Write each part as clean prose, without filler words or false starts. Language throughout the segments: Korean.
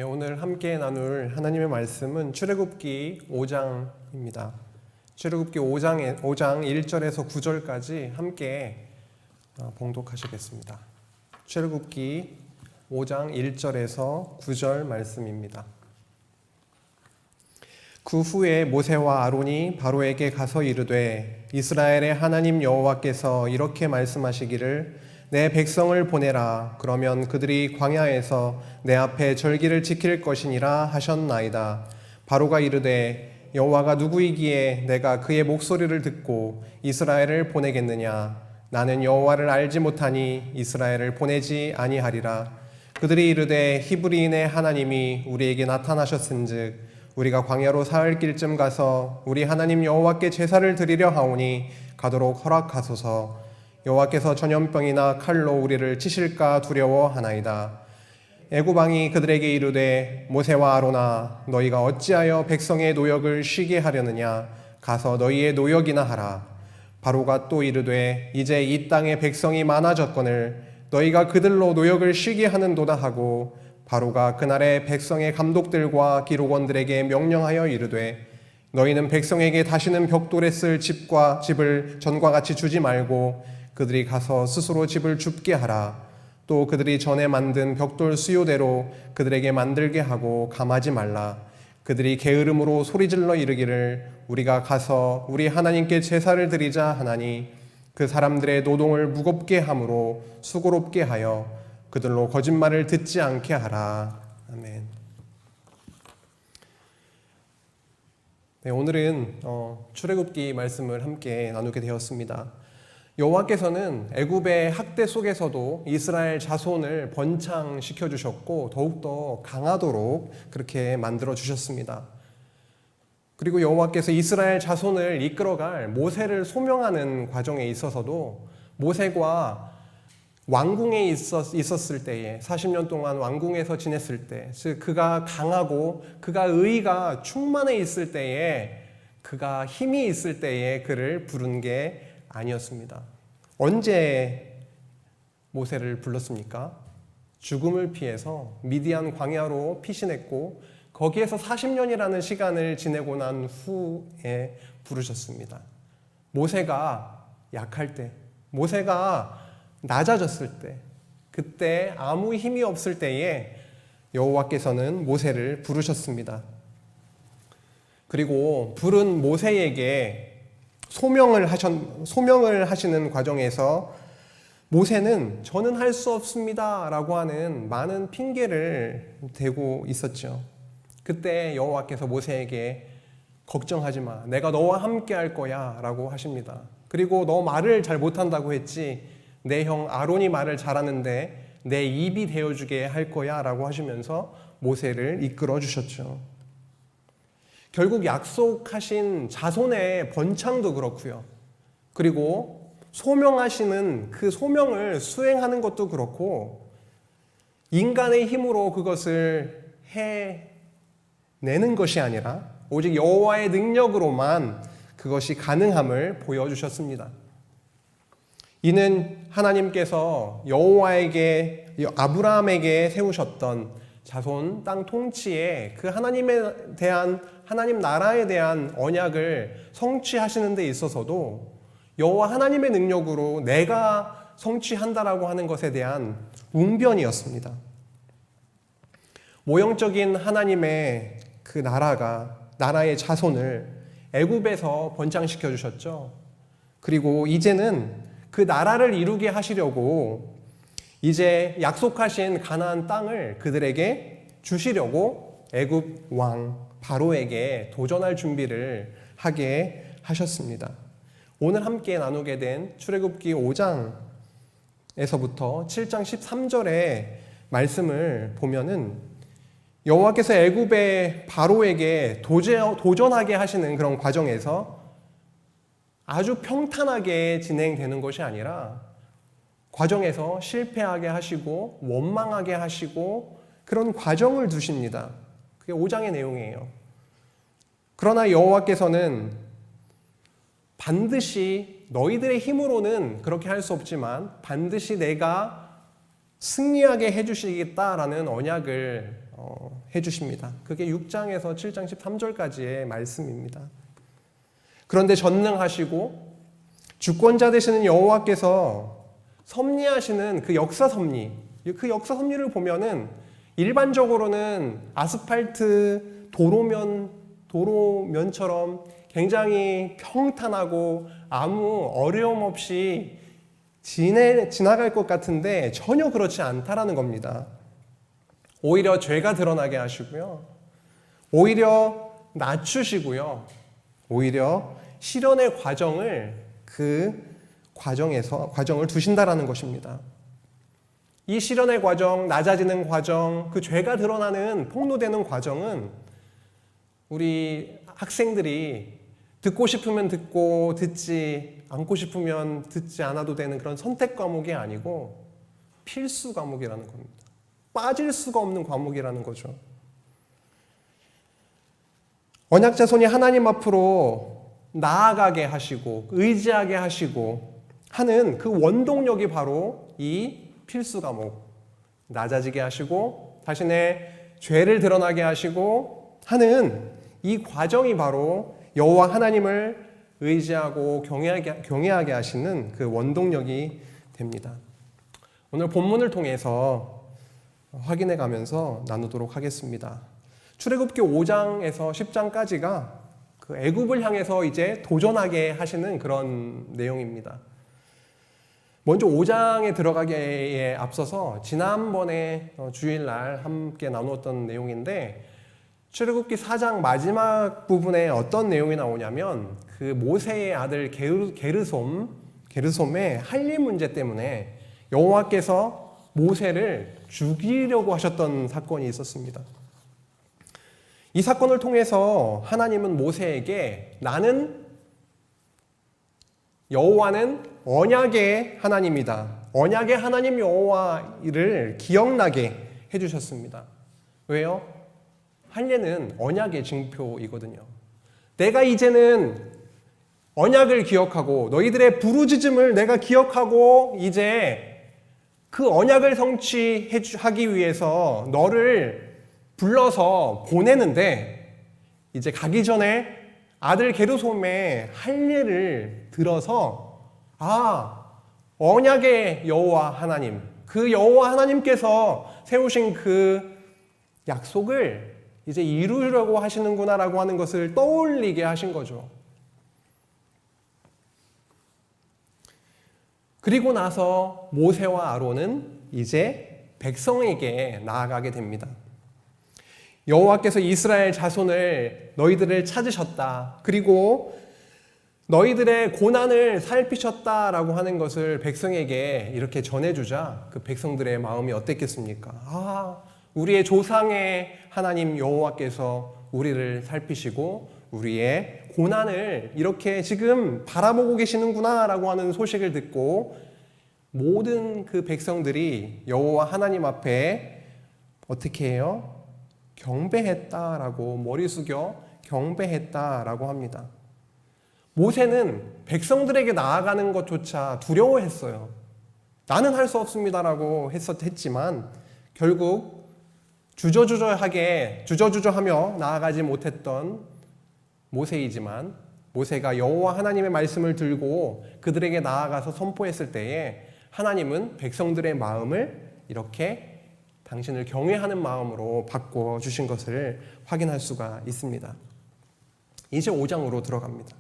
오늘 함께 나눌 하나님의 말씀은 출애굽기 5장입니다. 출애굽기 5장 1절에서 9절까지 함께 봉독하시겠습니다. 출애굽기 5장 1절에서 9절 말씀입니다. 그 후에 모세와 아론이 바로에게 가서 이르되 이스라엘의 하나님 여호와께서 이렇게 말씀하시기를 내 백성을 보내라. 그러면 그들이 광야에서 내 앞에 절기를 지킬 것이니라 하셨나이다. 바로가 이르되 여호와가 누구이기에 내가 그의 목소리를 듣고 이스라엘을 보내겠느냐. 나는 여호와를 알지 못하니 이스라엘을 보내지 아니하리라. 그들이 이르되 히브리인의 하나님이 우리에게 나타나셨은즉 우리가 광야로 사흘 길쯤 가서 우리 하나님 여호와께 제사를 드리려 하오니 가도록 허락하소서. 여호와께서 전염병이나 칼로 우리를 치실까 두려워하나이다. 애굽 왕이 그들에게 이르되 모세와 아론아 너희가 어찌하여 백성의 노역을 쉬게 하려느냐. 가서 너희의 노역이나 하라. 바로가 또 이르되 이제 이 땅에 백성이 많아졌거늘 너희가 그들로 노역을 쉬게 하는도다 하고 바로가 그날에 백성의 감독들과 기록원들에게 명령하여 이르되 너희는 백성에게 다시는 벽돌에 쓸 집을 전과 같이 주지 말고 그들이 가서 스스로 집을 줍게 하라. 또 그들이 전에 만든 벽돌 수요대로 그들에게 만들게 하고 감하지 말라. 그들이 게으름으로 소리질러 이르기를 우리가 가서 우리 하나님께 제사를 드리자 하나니 그 사람들의 노동을 무겁게 함으로 수고롭게 하여 그들로 거짓말을 듣지 않게 하라. 아멘. 네, 오늘은 출애굽기 말씀을 함께 나누게 되었습니다. 여호와께서는 애굽의 학대 속에서도 이스라엘 자손을 번창시켜 주셨고 더욱더 강하도록 그렇게 만들어 주셨습니다. 그리고 여호와께서 이스라엘 자손을 이끌어갈 모세를 소명하는 과정에 있어서도 모세가 왕궁에 있었을 때에 40년 동안 왕궁에서 지냈을 때, 즉 그가 강하고 그가 의가 충만해 있을 때에, 그가 힘이 있을 때에 그를 부른 게 아니었습니다. 언제 모세를 불렀습니까? 죽음을 피해서 미디안 광야로 피신했고 거기에서 40년이라는 시간을 지내고 난 후에 부르셨습니다. 모세가 약할 때, 모세가 낮아졌을 때, 그때 아무 힘이 없을 때에 여호와께서는 모세를 부르셨습니다. 그리고 부른 모세에게 소명을 하시는 과정에서 모세는 저는 할 수 없습니다 라고 하는 많은 핑계를 대고 있었죠. 그때 여호와께서 모세에게 걱정하지 마, 내가 너와 함께 할 거야 라고 하십니다. 그리고 너 말을 잘 못한다고 했지, 내 형 아론이 말을 잘하는데 내 입이 되어주게 할 거야 라고 하시면서 모세를 이끌어 주셨죠. 결국 약속하신 자손의 번창도 그렇고요. 그리고 소명하시는 그 소명을 수행하는 것도 그렇고 인간의 힘으로 그것을 해내는 것이 아니라 오직 여호와의 능력으로만 그것이 가능함을 보여주셨습니다. 이는 하나님께서 아브라함에게 세우셨던 자손 땅 통치에 그 하나님 나라에 대한 언약을 성취하시는 데 있어서도 여호와 하나님의 능력으로 내가 성취한다라고 하는 것에 대한 웅변이었습니다. 모형적인 하나님의 그 나라의 자손을 애굽에서 번창시켜 주셨죠. 그리고 이제는 그 나라를 이루게 하시려고 이제 약속하신 가나안 땅을 그들에게 주시려고 애굽 왕 바로에게 도전할 준비를 하게 하셨습니다. 오늘 함께 나누게 된 출애굽기 5장에서부터 7장 13절의 말씀을 보면은 여호와께서 애굽의 바로에게 도전하게 하시는 그런 과정에서 아주 평탄하게 진행되는 것이 아니라 과정에서 실패하게 하시고 원망하게 하시고 그런 과정을 두십니다. 그게 5장의 내용이에요. 그러나 여호와께서는 반드시 너희들의 힘으로는 그렇게 할 수 없지만 반드시 내가 승리하게 해주시겠다라는 언약을 해주십니다. 그게 6장에서 7장 13절까지의 말씀입니다. 그런데 전능하시고 주권자 되시는 여호와께서 섭리하시는 그 역사 섭리, 그 역사 섭리를 보면은 일반적으로는 아스팔트 도로면처럼 굉장히 평탄하고 아무 어려움 없이 지나갈 것 같은데 전혀 그렇지 않다라는 겁니다. 오히려 죄가 드러나게 하시고요. 오히려 낮추시고요. 오히려 실현의 과정을 과정을 두신다라는 것입니다. 이 실현의 과정, 낮아지는 과정, 그 죄가 드러나는 폭로되는 과정은 우리 학생들이 듣고 싶으면 듣고 듣지 않고 싶으면 듣지 않아도 되는 그런 선택 과목이 아니고 필수 과목이라는 겁니다. 빠질 수가 없는 과목이라는 거죠. 언약자손이 하나님 앞으로 나아가게 하시고 의지하게 하시고 하는 그 원동력이 바로 이 필수 과목, 낮아지게 하시고 자신의 죄를 드러나게 하시고 하는 이 과정이 바로 여호와 하나님을 의지하고 경외하게 하시는 그 원동력이 됩니다. 오늘 본문을 통해서 확인해 가면서 나누도록 하겠습니다. 출애굽기 5장에서 10장까지가 그 애굽을 향해서 이제 도전하게 하시는 그런 내용입니다. 먼저 5장에 들어가기에 앞서서 지난번에 주일날 함께 나누었던 내용인데 출애굽기 4장 마지막 부분에 어떤 내용이 나오냐면 그 모세의 아들 게르솜의 할례 문제 때문에 여호와께서 모세를 죽이려고 하셨던 사건이 있었습니다. 이 사건을 통해서 하나님은 모세에게 여호와는 언약의 하나님이다. 언약의 하나님 여호와를 기억나게 해주셨습니다. 왜요? 할례는 언약의 징표이거든요. 내가 이제는 언약을 기억하고 너희들의 부르짖음을 내가 기억하고 이제 그 언약을 성취하기 위해서 너를 불러서 보내는데 이제 가기 전에 아들 게르솜의 할례를 들어서 언약의 여호와 하나님, 그 여호와 하나님께서 세우신 그 약속을 이제 이루려고 하시는구나라고 하는 것을 떠올리게 하신 거죠. 그리고 나서 모세와 아론은 이제 백성에게 나아가게 됩니다. 여호와께서 이스라엘 자손을 너희들을 찾으셨다. 그리고 너희들의 고난을 살피셨다라고 하는 것을 백성에게 이렇게 전해주자 그 백성들의 마음이 어땠겠습니까? 우리의 조상의 하나님 여호와께서 우리를 살피시고 우리의 고난을 이렇게 지금 바라보고 계시는구나 라고 하는 소식을 듣고 모든 그 백성들이 여호와 하나님 앞에 어떻게 해요? 경배했다라고 머리 숙여 경배했다라고 합니다. 모세는 백성들에게 나아가는 것조차 두려워했어요. 나는 할 수 없습니다라고 했지만 결국 주저주저하며 나아가지 못했던 모세이지만 모세가 여호와 하나님의 말씀을 들고 그들에게 나아가서 선포했을 때에 하나님은 백성들의 마음을 이렇게 당신을 경외하는 마음으로 바꿔주신 것을 확인할 수가 있습니다. 이제 5장으로 들어갑니다.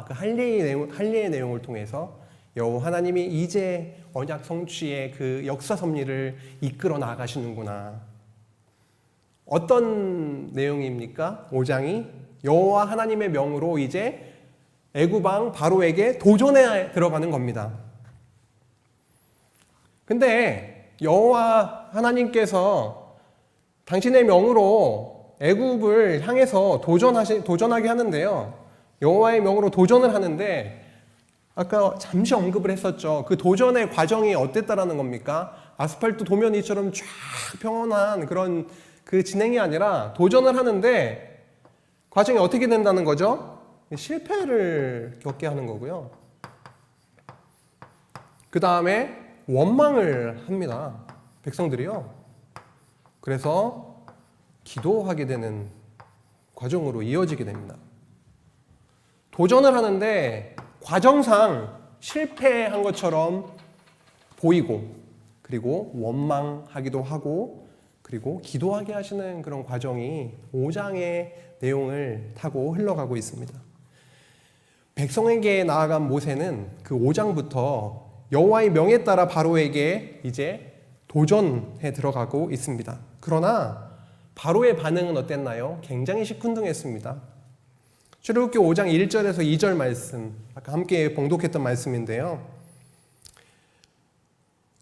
그 할례의 내용을 통해서 여호와 하나님이 이제 언약 성취의 그 역사 섭리를 이끌어 나가시는구나. 어떤 내용입니까? 5장이 여호와 하나님의 명으로 이제 애굽 왕 바로에게 도전에 들어가는 겁니다. 근데 여호와 하나님께서 당신의 명으로 애굽을 향해서 도전하게 하는데요. 여호와의 명으로 도전을 하는데 아까 잠시 언급을 했었죠. 그 도전의 과정이 어땠다라는 겁니까? 아스팔트 도면이처럼 쫙 평온한 그런 그 진행이 아니라 도전을 하는데 과정이 어떻게 된다는 거죠? 실패를 겪게 하는 거고요. 그 다음에 원망을 합니다. 백성들이요. 그래서 기도하게 되는 과정으로 이어지게 됩니다. 도전을 하는데 과정상 실패한 것처럼 보이고, 그리고 원망하기도 하고, 그리고 기도하게 하시는 그런 과정이 5장의 내용을 타고 흘러가고 있습니다. 백성에게 나아간 모세는 그 5장부터 여호와의 명에 따라 바로에게 이제 도전해 들어가고 있습니다. 그러나 바로의 반응은 어땠나요? 굉장히 시큰둥했습니다. 출애굽기 5장 1절에서 2절 말씀, 아까 함께 봉독했던 말씀인데요.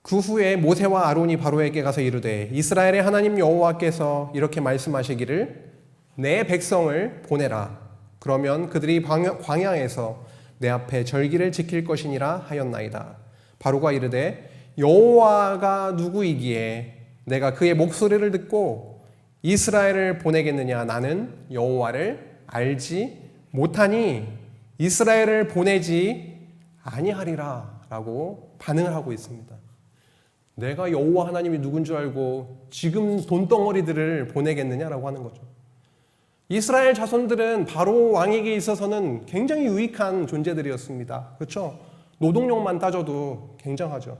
그 후에 모세와 아론이 바로에게 가서 이르되 이스라엘의 하나님 여호와께서 이렇게 말씀하시기를 내 백성을 보내라. 그러면 그들이 광야에서 내 앞에 절기를 지킬 것이니라 하였나이다. 바로가 이르되 여호와가 누구이기에 내가 그의 목소리를 듣고 이스라엘을 보내겠느냐. 나는 여호와를 알지 못하니 이스라엘을 보내지 아니하리라 라고 반응을 하고 있습니다. 내가 여호와 하나님이 누군 줄 알고 지금 돈덩어리들을 보내겠느냐라고 하는 거죠. 이스라엘 자손들은 바로 왕에게 있어서는 굉장히 유익한 존재들이었습니다. 그렇죠? 노동력만 따져도 굉장하죠.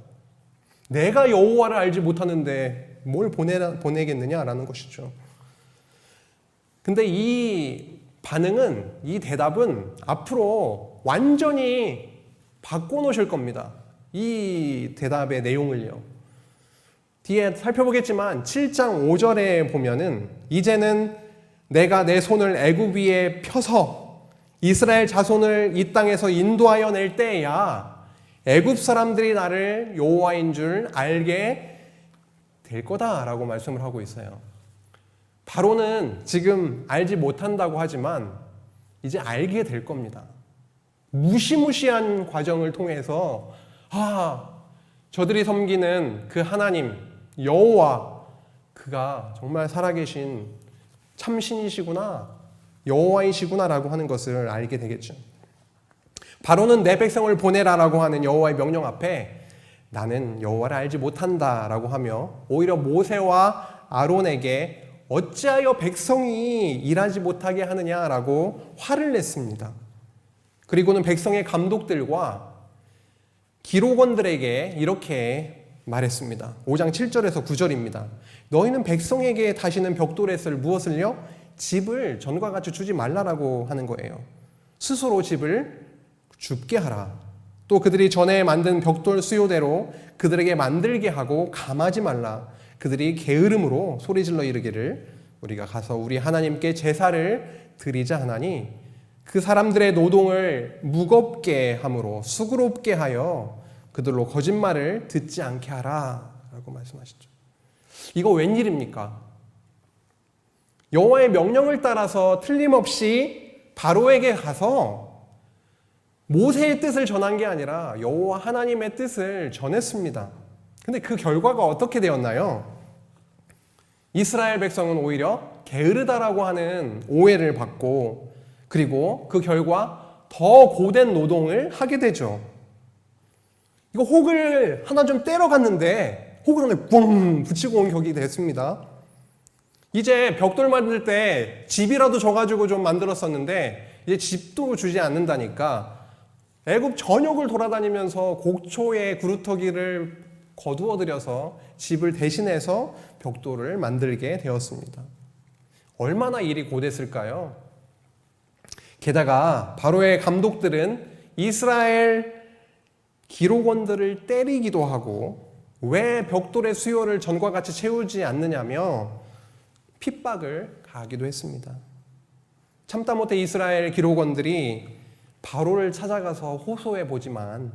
내가 여호와를 알지 못하는데 뭘 보내겠느냐라는 것이죠. 근데 이 반응은, 이 대답은 앞으로 완전히 바꿔놓으실 겁니다. 이 대답의 내용을요. 뒤에 살펴보겠지만 7장 5절에 보면은 이제는 내가 내 손을 애굽 위에 펴서 이스라엘 자손을 이 땅에서 인도하여 낼 때야 애굽 사람들이 나를 여호와인 줄 알게 될 거다라고 말씀을 하고 있어요. 바로는 지금 알지 못한다고 하지만 이제 알게 될 겁니다. 무시무시한 과정을 통해서 저들이 섬기는 그 하나님 여호와, 그가 정말 살아계신 참신이시구나, 여호와이시구나라고 하는 것을 알게 되겠죠. 바로는 내 백성을 보내라라고 하는 여호와의 명령 앞에 나는 여호와를 알지 못한다라고 하며 오히려 모세와 아론에게 어찌하여 백성이 일하지 못하게 하느냐라고 화를 냈습니다. 그리고는 백성의 감독들과 기록원들에게 이렇게 말했습니다. 5장 7절에서 9절입니다. 너희는 백성에게 다시는 벽돌에 쓸 무엇을요? 집을 전과 같이 주지 말라라고 하는 거예요. 스스로 집을 줍게 하라. 또 그들이 전에 만든 벽돌 수요대로 그들에게 만들게 하고 감하지 말라. 그들이 게으름으로 소리질러 이르기를 우리가 가서 우리 하나님께 제사를 드리자 하나니 그 사람들의 노동을 무겁게 함으로 수고롭게 하여 그들로 거짓말을 듣지 않게 하라 라고 말씀하시죠. 이거 웬일입니까? 여호와의 명령을 따라서 틀림없이 바로에게 가서 모세의 뜻을 전한 게 아니라 여호와 하나님의 뜻을 전했습니다. 근데 그 결과가 어떻게 되었나요? 이스라엘 백성은 오히려 게으르다라고 하는 오해를 받고, 그리고 그 결과 더 고된 노동을 하게 되죠. 이거 혹을 하나 좀 때려 갔는데 혹을 하나 꽝 붙이고 온 격이 됐습니다. 이제 벽돌 만들 때 집이라도 져가지고 좀 만들었었는데 이제 집도 주지 않는다니까 애굽 전역을 돌아다니면서 곡초에 구루터기를 거두어들여서 집을 대신해서 벽돌을 만들게 되었습니다. 얼마나 일이 고됐을까요? 게다가 바로의 감독들은 이스라엘 기록원들을 때리기도 하고 왜 벽돌의 수요를 전과 같이 채우지 않느냐며 핍박을 가하기도 했습니다. 참다 못해 이스라엘 기록원들이 바로를 찾아가서 호소해 보지만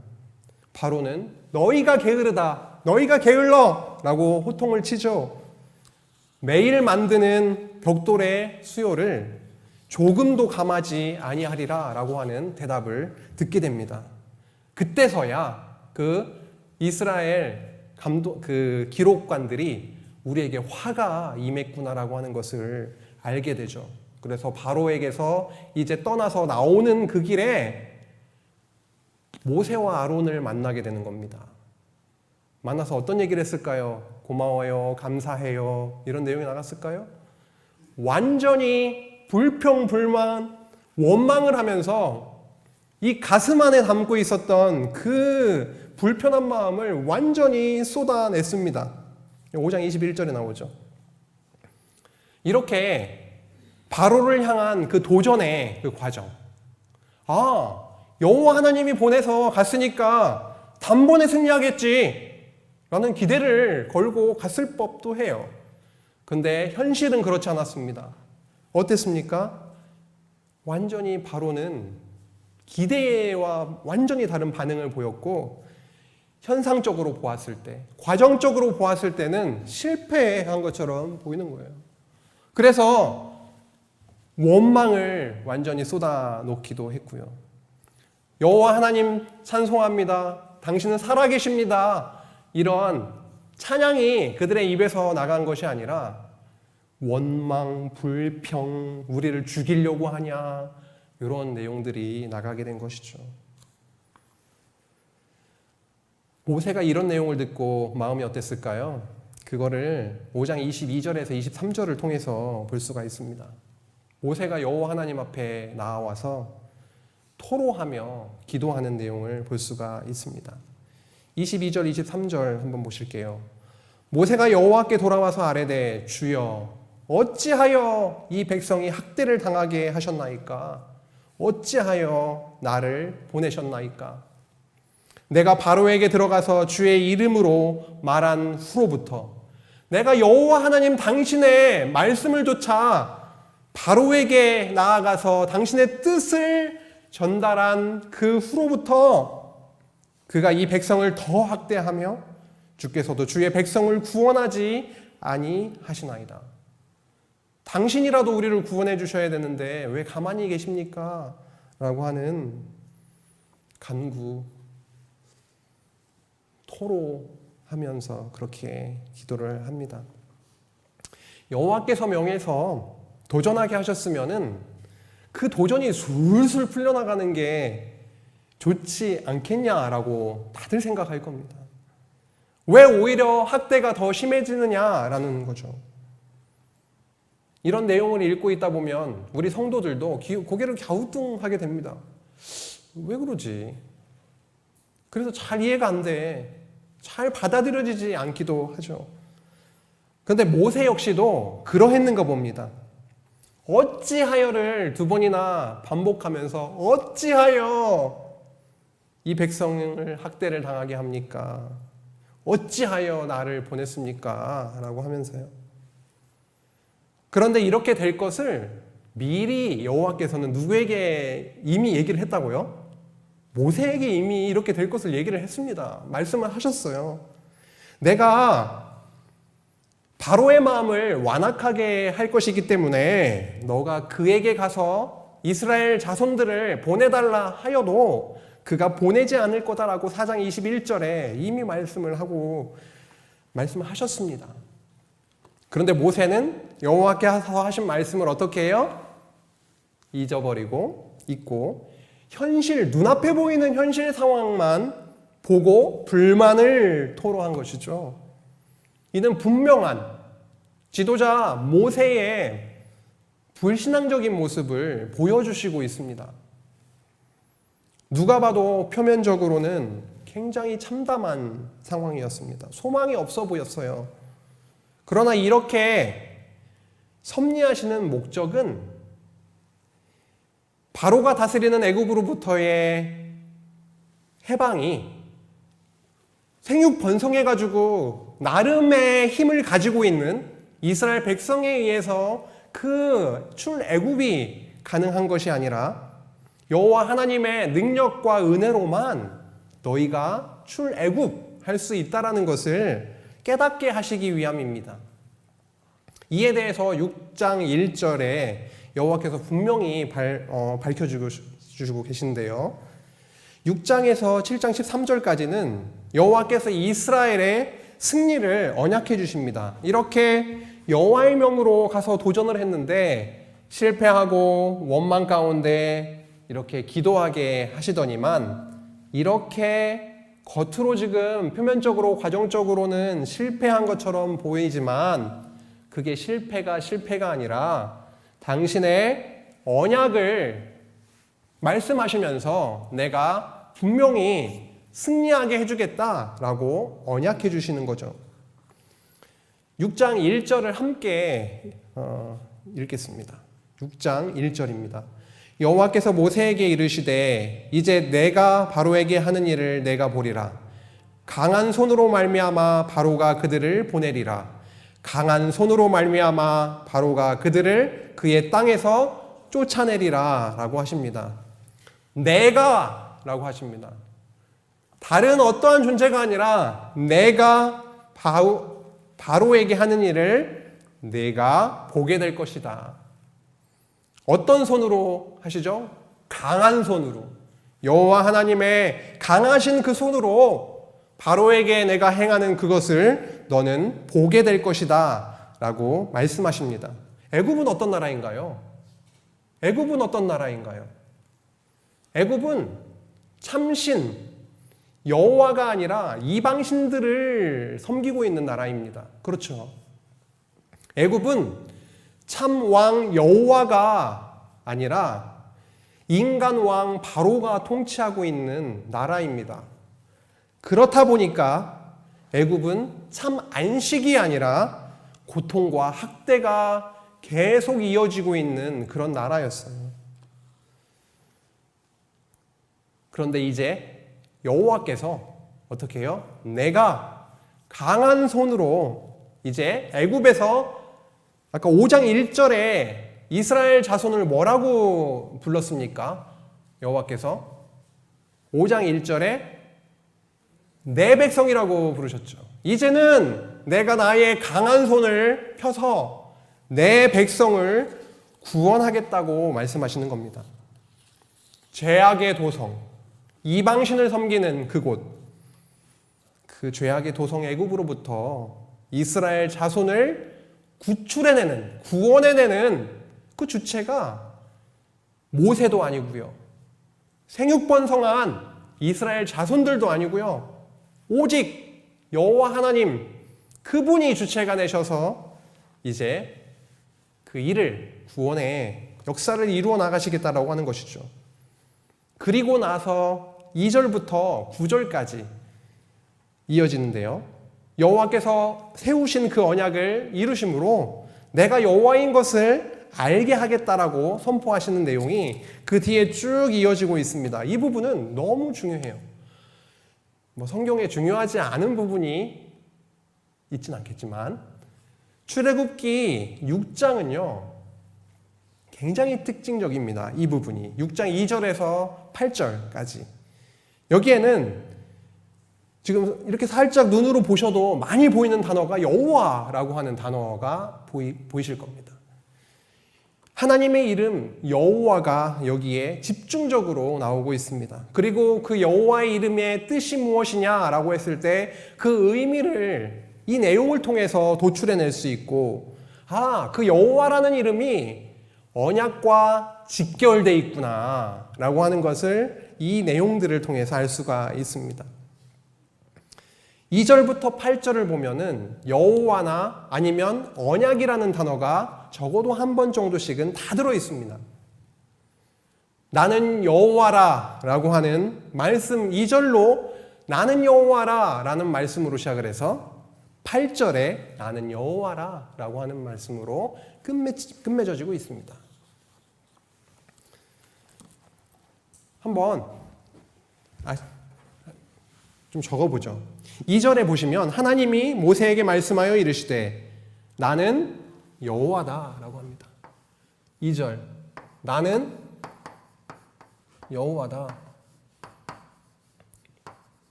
바로는 너희가 게으르다, 너희가 게을러 라고 호통을 치죠. 매일 만드는 벽돌의 수요를 조금도 감하지 아니하리라 라고 하는 대답을 듣게 됩니다. 그때서야 그 이스라엘 기록관들이 우리에게 화가 임했구나라고 하는 것을 알게 되죠. 그래서 바로에게서 이제 떠나서 나오는 그 길에 모세와 아론을 만나게 되는 겁니다. 만나서 어떤 얘기를 했을까요? 고마워요, 감사해요, 이런 내용이 나갔을까요? 완전히 불평불만, 원망을 하면서 이 가슴 안에 담고 있었던 그 불편한 마음을 완전히 쏟아냈습니다. 5장 21절에 나오죠. 이렇게 바로를 향한 그 도전의 그 과정. 여호와 하나님이 보내서 갔으니까 단번에 승리하겠지 라는 기대를 걸고 갔을 법도 해요. 근데 현실은 그렇지 않았습니다. 어땠습니까? 완전히 바로는 기대와 완전히 다른 반응을 보였고, 현상적으로 보았을 때, 과정적으로 보았을 때는 실패한 것처럼 보이는 거예요. 그래서 원망을 완전히 쏟아놓기도 했고요. 여호와 하나님 찬송합니다. 당신은 살아계십니다. 이런 찬양이 그들의 입에서 나간 것이 아니라 원망, 불평, 우리를 죽이려고 하냐, 이런 내용들이 나가게 된 것이죠. 모세가 이런 내용을 듣고 마음이 어땠을까요? 그거를 5장 22절에서 23절을 통해서 볼 수가 있습니다. 모세가 여호와 하나님 앞에 나와서 토로하며 기도하는 내용을 볼 수가 있습니다. 22절, 23절 한번 보실게요. 모세가 여호와께 돌아와서 아뢰되 주여 어찌하여 이 백성이 학대를 당하게 하셨나이까? 어찌하여 나를 보내셨나이까? 내가 바로에게 들어가서 주의 이름으로 말한 후로부터 내가 여호와 하나님 당신의 말씀을 조차 바로에게 나아가서 당신의 뜻을 전달한 그 후로부터 그가 이 백성을 더 학대하며 주께서도 주의 백성을 구원하지 아니하시나이다. 당신이라도 우리를 구원해 주셔야 되는데 왜 가만히 계십니까? 라고 하는 간구, 토로하면서 그렇게 기도를 합니다. 여호와께서 명해서 도전하게 하셨으면은 그 도전이 술술 풀려나가는 게 좋지 않겠냐라고 다들 생각할 겁니다. 왜 오히려 학대가 더 심해지느냐라는 거죠. 이런 내용을 읽고 있다 보면 우리 성도들도 고개를 갸우뚱하게 됩니다. 왜 그러지? 그래서 잘 이해가 안 돼. 잘 받아들여지지 않기도 하죠. 그런데 모세 역시도 그러했는가 봅니다. 어찌하여를 두 번이나 반복하면서 어찌하여 이 백성을 학대를 당하게 합니까? 어찌하여 나를 보냈습니까? 라고 하면서요. 그런데 이렇게 될 것을 미리 여호와께서는 누구에게 이미 얘기를 했다고요? 모세에게 이미 이렇게 될 것을 얘기를 했습니다. 말씀을 하셨어요. 내가 바로의 마음을 완악하게 할 것이기 때문에 너가 그에게 가서 이스라엘 자손들을 보내달라 하여도 그가 보내지 않을 거다라고 4장 21절에 이미 말씀을 하셨습니다. 그런데 모세는 여호와께서 하신 말씀을 어떻게 해요? 잊어버리고 잊고 눈앞에 보이는 현실 상황만 보고 불만을 토로한 것이죠. 이는 분명한 지도자 모세의 불신앙적인 모습을 보여주시고 있습니다. 누가 봐도 표면적으로는 굉장히 참담한 상황이었습니다. 소망이 없어 보였어요. 그러나 이렇게 섭리하시는 목적은 바로가 다스리는 애굽으로부터의 해방이 생육번성해가지고 나름의 힘을 가지고 있는 이스라엘 백성에 의해서 그 출애굽이 가능한 것이 아니라 여호와 하나님의 능력과 은혜로만 너희가 출애굽할 수 있다라는 것을 깨닫게 하시기 위함입니다. 이에 대해서 6장 1절에 여호와께서 분명히 밝혀주고 계신데요. 6장에서 7장 13절까지는 여호와께서 이스라엘의 승리를 언약해 주십니다. 이렇게 여호와의 명으로 가서 도전을 했는데 실패하고 원망 가운데 이렇게 기도하게 하시더니만 이렇게 겉으로 지금 표면적으로 과정적으로는 실패한 것처럼 보이지만 그게 실패가 아니라 당신의 언약을 말씀하시면서 내가 분명히 승리하게 해주겠다라고 언약해 주시는 거죠. 6장 1절을 함께 읽겠습니다. 6장 1절입니다. 여호와께서 모세에게 이르시되 이제 내가 바로에게 하는 일을 내가 보리라. 강한 손으로 말미암아 바로가 그들을 보내리라. 강한 손으로 말미암아 바로가 그들을 그의 땅에서 쫓아내리라 라고 하십니다. 내가 라고 하십니다. 다른 어떠한 존재가 아니라 내가 바로에게 하는 일을 내가 보게 될 것이다. 어떤 손으로 하시죠? 강한 손으로. 여호와 하나님의 강하신 그 손으로 바로에게 내가 행하는 그것을 너는 보게 될 것이다 라고 말씀하십니다. 애굽은 어떤 나라인가요? 애굽은 어떤 나라인가요? 애굽은 참신 여호와가 아니라 이방신들을 섬기고 있는 나라입니다. 그렇죠. 애굽은 참 왕 여호와가 아니라 인간 왕 바로가 통치하고 있는 나라입니다. 그렇다 보니까 애굽은 참 안식이 아니라 고통과 학대가 계속 이어지고 있는 그런 나라였어요. 그런데 이제 여호와께서 어떻게 해요? 내가 강한 손으로 이제 애굽에서 아까 5장 1절에 이스라엘 자손을 뭐라고 불렀습니까? 여호와께서 5장 1절에 내 백성이라고 부르셨죠. 이제는 내가 나의 강한 손을 펴서 내 백성을 구원하겠다고 말씀하시는 겁니다. 죄악의 도성, 이방신을 섬기는 그곳, 그 죄악의 도성 애굽으로부터 이스라엘 자손을 구출해내는, 구원해내는 그 주체가 모세도 아니고요. 생육번성한 이스라엘 자손들도 아니고요. 오직 여호와 하나님, 그분이 주체가 되셔서 이제 그 일을, 구원의 역사를 이루어 나가시겠다라고 하는 것이죠. 그리고 나서 2절부터 9절까지 이어지는데요. 여호와께서 세우신 그 언약을 이루심으로 내가 여호와인 것을 알게 하겠다라고 선포하시는 내용이 그 뒤에 쭉 이어지고 있습니다. 이 부분은 너무 중요해요. 성경에 중요하지 않은 부분이 있진 않겠지만 출애굽기 6장은요 굉장히 특징적입니다. 이 부분이 6장 2절에서 8절까지 여기에는 지금 이렇게 살짝 눈으로 보셔도 많이 보이는 단어가 여호와라고 하는 단어가 보이실 겁니다. 하나님의 이름 여호와가 여기에 집중적으로 나오고 있습니다. 그리고 그 여호와의 이름의 뜻이 무엇이냐라고 했을 때 그 의미를 이 내용을 통해서 도출해낼 수 있고 그 여호와라는 이름이 언약과 직결되어 있구나 라고 하는 것을 이 내용들을 통해서 알 수가 있습니다. 2절부터 8절을 보면은 여호와나 아니면 언약이라는 단어가 적어도 한 번 정도씩은 다 들어 있습니다. 나는 여호와라 라고 하는 말씀 2절로 나는 여호와라 라는 말씀으로 시작을 해서 8절에 나는 여호와라 라고 하는 말씀으로 끝맺어지고 있습니다. 한번 좀 적어보죠. 2절에 보시면 하나님이 모세에게 말씀하여 이르시되 나는 여호와다 라고 합니다. 2절 나는 여호와다.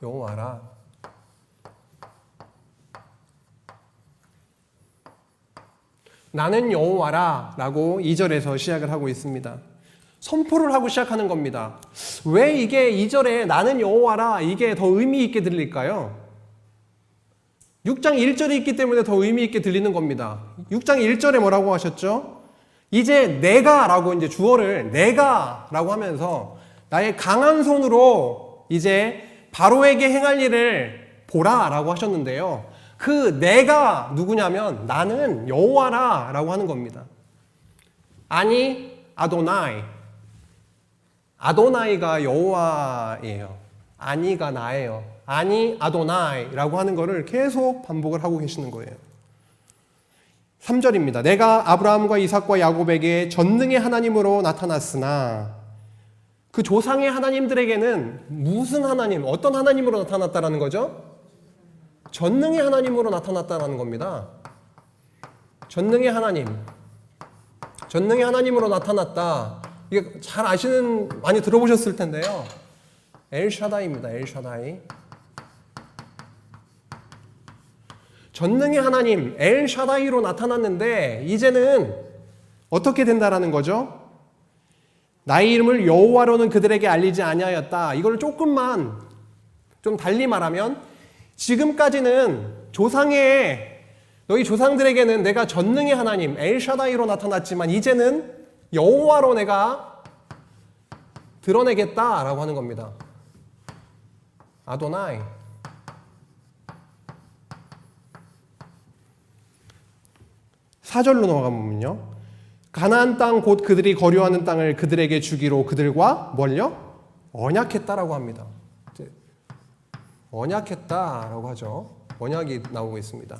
여호와라. 나는 여호와라 라고 2절에서 시작을 하고 있습니다. 선포를 하고 시작하는 겁니다. 왜 이게 2절에 나는 여호와라 이게 더 의미 있게 들릴까요? 6장 1절이 있기 때문에 더 의미 있게 들리는 겁니다. 6장 1절에 뭐라고 하셨죠? 이제 내가 라고 이제 주어를 내가 라고 하면서 나의 강한 손으로 이제 바로에게 행할 일을 보라라고 하셨는데요. 그 내가 누구냐면 나는 여호와라라고 하는 겁니다. 아니 아도나이. 아도나이가 여호와예요. 아니가 나예요. 아니 아도나이라고 하는 거를 계속 반복을 하고 계시는 거예요. 3절입니다. 내가 아브라함과 이삭과 야곱에게 전능의 하나님으로 나타났으나 그 조상의 하나님들에게는 무슨 하나님, 어떤 하나님으로 나타났다라는 거죠? 전능의 하나님으로 나타났다라는 겁니다. 전능의 하나님. 전능의 하나님으로 나타났다. 이게 잘 아시는, 많이 들어보셨을 텐데요. 엘샤다이입니다. 엘샤다이. 전능의 하나님 엘샤다이로 나타났는데 이제는 어떻게 된다라는 거죠? 나의 이름을 여호와로는 그들에게 알리지 아니하였다. 이걸 조금만 좀 달리 말하면 지금까지는 너희 조상들에게는 내가 전능의 하나님 엘샤다이로 나타났지만 이제는 여호와로 내가 드러내겠다라고 하는 겁니다. 아도나이. 4절로 넘어가면요. 가나안 땅 곧 그들이 거류하는 땅을 그들에게 주기로 그들과 뭘요? 언약했다라고 합니다. 언약했다라고 하죠. 언약이 나오고 있습니다.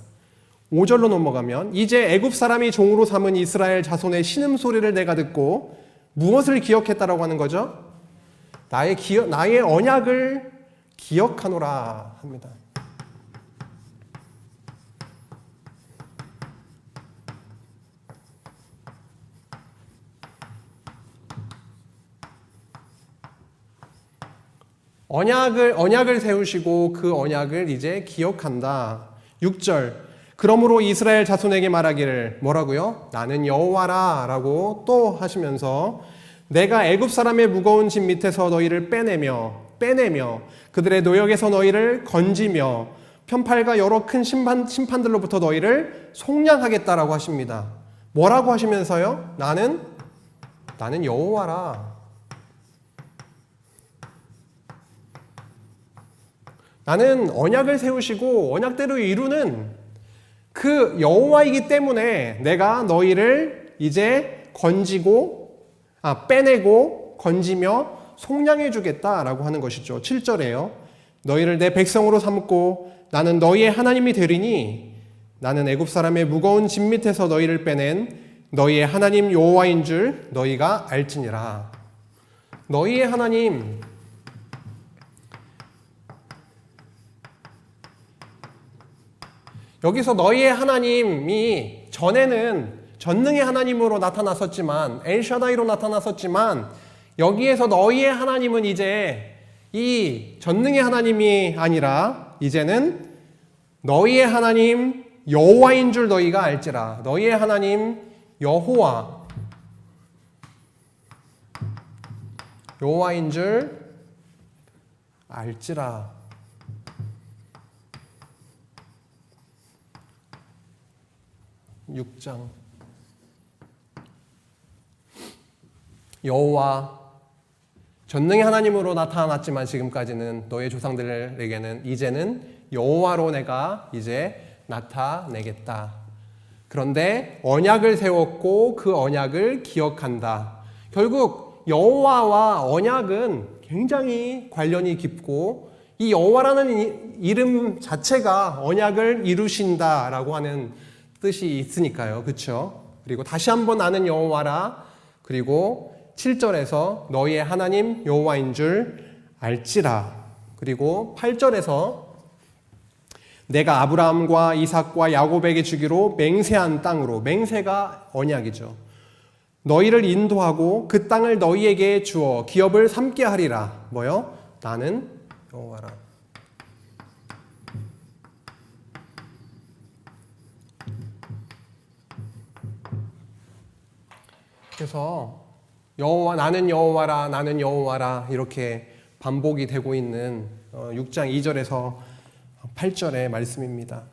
5절로 넘어가면 이제 애굽 사람이 종으로 삼은 이스라엘 자손의 신음소리를 내가 듣고 무엇을 기억했다라고 하는 거죠? 나의 언약을 기억하노라 합니다. 언약을 세우시고 그 언약을 이제 기억한다. 6절. 그러므로 이스라엘 자손에게 말하기를 뭐라고요? 나는 여호와라 라고 또 하시면서 내가 애굽 사람의 무거운 짐 밑에서 너희를 빼내며 그들의 노역에서 너희를 건지며 편팔과 여러 큰 심판들로부터 너희를 속량하겠다라고 하십니다. 뭐라고 하시면서요? 나는 여호와라. 나는 언약을 세우시고 언약대로 이루는 그 여호와이기 때문에 내가 너희를 이제 빼내고 건지며 속량해 주겠다라고 하는 것이죠. 7절에요. 너희를 내 백성으로 삼고 나는 너희의 하나님이 되리니 나는 애굽 사람의 무거운 짐 밑에서 너희를 빼낸 너희의 하나님 여호와인 줄 너희가 알지니라. 너희의 하나님, 여기서 너희의 하나님이 전에는 전능의 하나님으로 나타났었지만 엘샤다이로 나타났었지만 여기에서 너희의 하나님은 이제 이 전능의 하나님이 아니라 이제는 너희의 하나님 여호와인 줄 너희가 알지라. 너희의 하나님 여호와인 줄 알지라. 6장. 여호와 전능의 하나님으로 나타났지만 지금까지는 너의 조상들에게는 이제는 여호와로 내가 이제 나타내겠다. 그런데 언약을 세웠고 그 언약을 기억한다. 결국 여호와와 언약은 굉장히 관련이 깊고 이 여호와라는 이름 자체가 언약을 이루신다라고 하는 뜻이 있으니까요. 그렇죠? 그리고 다시 한번 나는 여호와라. 그리고 7절에서 너희의 하나님 여호와인 줄 알지라. 그리고 8절에서 내가 아브라함과 이삭과 야곱에게 주기로 맹세한 땅으로, 맹세가 언약이죠. 너희를 인도하고 그 땅을 너희에게 주어 기업을 삼게 하리라. 뭐요? 나는 여호와라. 그래서 나는 여호와라, 나는 여호와라 이렇게 반복이 되고 있는 6장 2절에서 8절의 말씀입니다.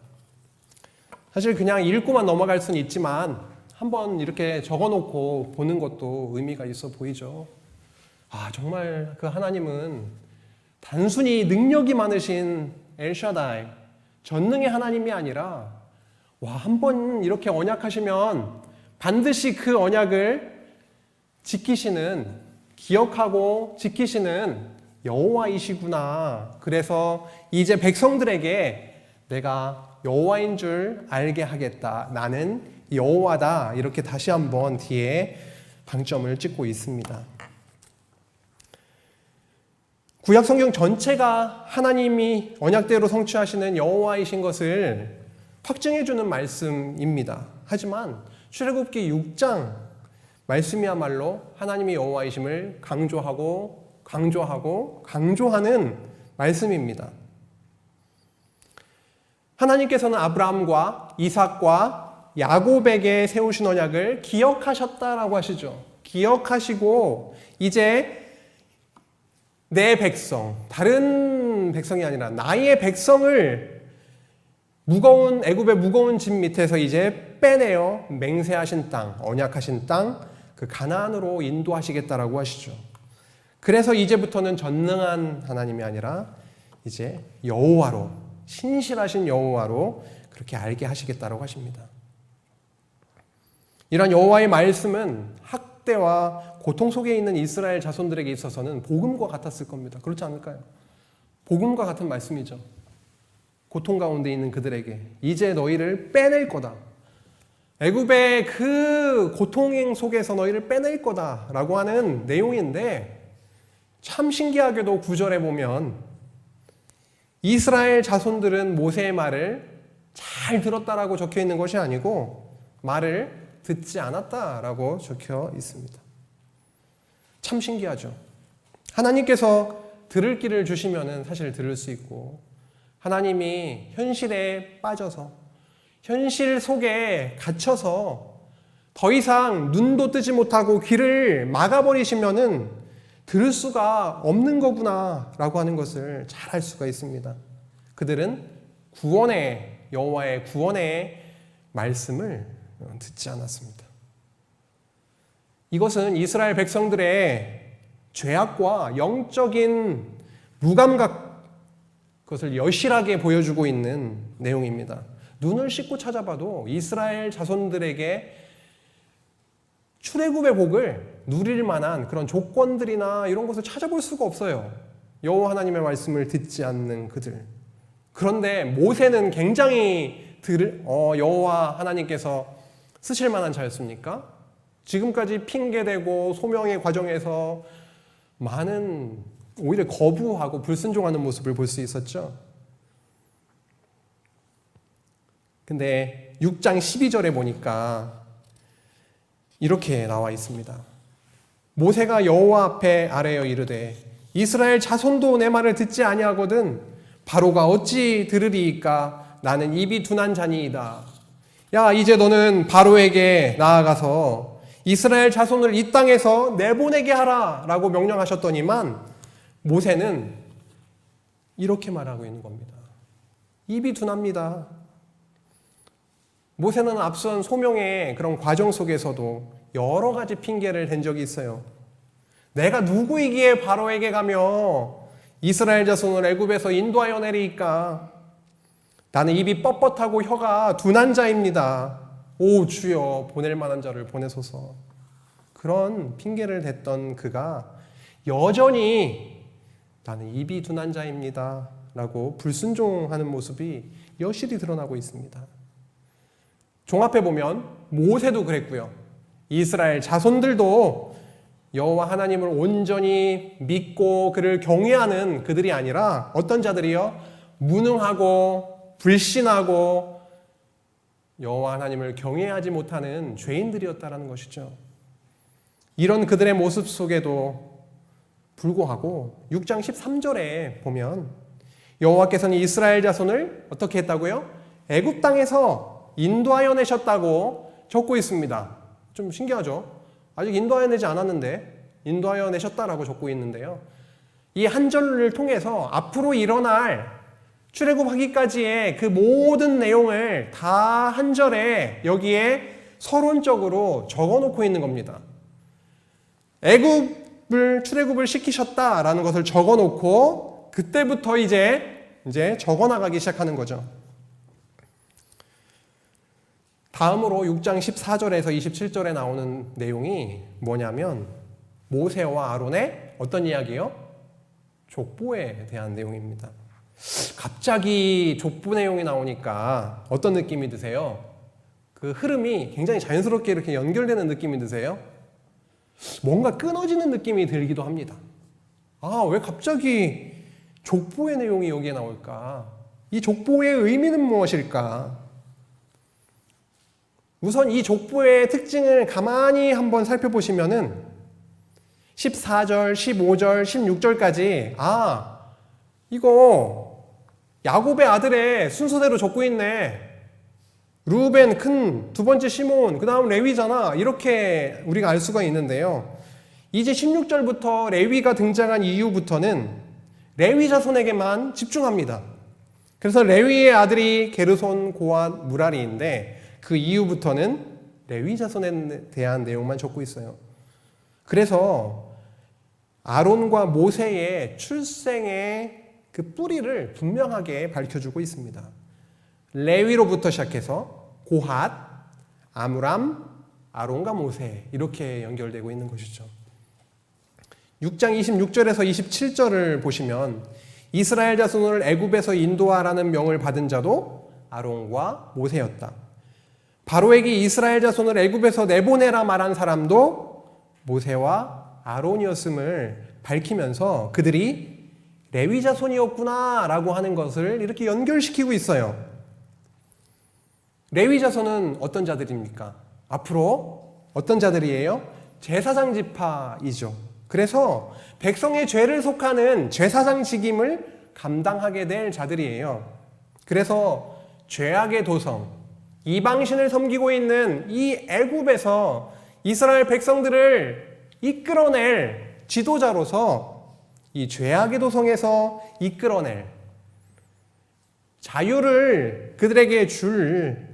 사실 그냥 읽고만 넘어갈 수는 있지만 한번 이렇게 적어놓고 보는 것도 의미가 있어 보이죠. 정말 그 하나님은 단순히 능력이 많으신 엘샤다이, 전능의 하나님이 아니라 한번 이렇게 언약하시면 반드시 그 언약을 지키시는, 기억하고 지키시는 여호와이시구나. 그래서 이제 백성들에게 내가 여호와인 줄 알게 하겠다. 나는 여호와다. 이렇게 다시 한번 뒤에 방점을 찍고 있습니다. 구약 성경 전체가 하나님이 언약대로 성취하시는 여호와이신 것을 확증해 주는 말씀입니다. 하지만 출애굽기 6장 말씀이야말로 하나님의 여호와이심을 강조하는 말씀입니다. 하나님께서는 아브라함과 이삭과 야곱에게 세우신 언약을 기억하셨다라고 하시죠. 기억하시고 이제 내 백성, 다른 백성이 아니라 나의 백성을 애굽의 무거운 짐 밑에서 이제 빼내어 맹세하신 땅, 언약하신 땅, 그 가나안으로 인도하시겠다라고 하시죠. 그래서 이제부터는 전능한 하나님이 아니라 이제 여호와로, 신실하신 여호와로 그렇게 알게 하시겠다라고 하십니다. 이런 여호와의 말씀은 학대와 고통 속에 있는 이스라엘 자손들에게 있어서는 복음과 같았을 겁니다. 그렇지 않을까요? 복음과 같은 말씀이죠. 고통 가운데 있는 그들에게 이제 너희를 빼낼 거다. 애굽의 그 고통 속에서 너희를 빼낼 거다라고 하는 내용인데, 참 신기하게도 9절에 보면 이스라엘 자손들은 모세의 말을 잘 들었다라고 적혀 있는 것이 아니고 말을 듣지 않았다라고 적혀 있습니다. 참 신기하죠. 하나님께서 들을 길을 주시면은 사실 들을 수 있고, 하나님이 현실에 빠져서 현실 속에 갇혀서 더 이상 눈도 뜨지 못하고 귀를 막아버리시면은 들을 수가 없는 거구나라고 하는 것을 잘 알 수가 있습니다. 그들은 여호와의 구원의 말씀을 듣지 않았습니다. 이것은 이스라엘 백성들의 죄악과 영적인 무감각, 그것을 여실하게 보여주고 있는 내용입니다. 눈을 씻고 찾아봐도 이스라엘 자손들에게 출애굽의 복을 누릴 만한 그런 조건들이나 이런 것을 찾아볼 수가 없어요. 여호와 하나님의 말씀을 듣지 않는 그들. 그런데 모세는 굉장히 여호와 하나님께서 쓰실 만한 자였습니까? 지금까지 핑계대고 소명의 과정에서 많은 오히려 거부하고 불순종하는 모습을 볼 수 있었죠. 근데 6장 12절에 보니까 이렇게 나와 있습니다. 모세가 여호와 앞에 아뢰어 이르되 이스라엘 자손도 내 말을 듣지 아니하거든 바로가 어찌 들으리이까? 나는 입이 둔한 자니이다. 야, 이제 너는 바로에게 나아가서 이스라엘 자손을 이 땅에서 내보내게 하라 라고 명령하셨더니만 모세는 이렇게 말하고 있는 겁니다. 입이 둔합니다. 모세는 앞선 소명의 그런 과정 속에서도 여러 가지 핑계를 댄 적이 있어요. 내가 누구이기에 바로에게 가며 이스라엘 자손을 애굽에서 인도하여 내리이까? 나는 입이 뻣뻣하고 혀가 둔한 자입니다. 오 주여, 보낼 만한 자를 보내소서. 그런 핑계를 댔던 그가 여전히 나는 입이 둔한 자입니다 라고 불순종하는 모습이 여실히 드러나고 있습니다. 종합해보면 모세도 그랬고요, 이스라엘 자손들도 여호와 하나님을 온전히 믿고 그를 경외하는 그들이 아니라 어떤 자들이요? 무능하고 불신하고 여호와 하나님을 경외하지 못하는 죄인들이었다라는 것이죠. 이런 그들의 모습 속에도 불구하고 6장 13절에 보면 여호와께서는 이스라엘 자손을 어떻게 했다고요? 애굽 땅에서 인도하여 내셨다고 적고 있습니다. 좀 신기하죠? 아직 인도하여 내지 않았는데 인도하여 내셨다라고 적고 있는데요. 이 한 절을 통해서 앞으로 일어날 출애굽하기까지의 그 모든 내용을 다 한 절에 여기에 서론적으로 적어놓고 있는 겁니다. 출애굽을 시키셨다라는 것을 적어놓고 그때부터 이제 이제 적어나가기 시작하는 거죠. 다음으로 6장 14절에서 27절에 나오는 내용이 뭐냐면 모세와 아론의 어떤 이야기요? 족보에 대한 내용입니다. 갑자기 족보 내용이 나오니까 어떤 느낌이 드세요? 그 흐름이 굉장히 자연스럽게 이렇게 연결되는 느낌이 드세요? 뭔가 끊어지는 느낌이 들기도 합니다. 아, 왜 갑자기 족보의 내용이 여기에 나올까? 이 족보의 의미는 무엇일까? 우선 이 족보의 특징을 가만히 한번 살펴보시면은 14절, 15절, 16절까지 이거 야곱의 아들의 순서대로 적고 있네. 루벤 큰 두 번째 시몬, 그 다음 레위잖아. 이렇게 우리가 알 수가 있는데요. 이제 16절부터 레위가 등장한 이후부터는 레위 자손에게만 집중합니다. 그래서 레위의 아들이 게르손, 고앗, 무라리인데 그 이후부터는 레위 자손에 대한 내용만 적고 있어요. 그래서 아론과 모세의 출생의 그 뿌리를 분명하게 밝혀주고 있습니다. 레위로부터 시작해서 고핫, 아므람, 아론과 모세 이렇게 연결되고 있는 것이죠. 6장 26절에서 27절을 보시면 이스라엘 자손을 애굽에서 인도하라는 명을 받은 자도 아론과 모세였다. 바로에게 이스라엘 자손을 애굽에서 내보내라 말한 사람도 모세와 아론이었음을 밝히면서 그들이 레위 자손이었구나라고 하는 것을 이렇게 연결시키고 있어요. 레위 자손은 어떤 자들입니까? 앞으로 어떤 자들이에요? 제사장 지파이죠. 그래서 백성의 죄를 속하는 제사장 직임을 감당하게 될 자들이에요. 그래서 죄악의 도성, 이방신을 섬기고 있는 이 애굽에서 이스라엘 백성들을 이끌어낼 지도자로서 이 죄악의 도성에서 이끌어낼 자유를 그들에게 줄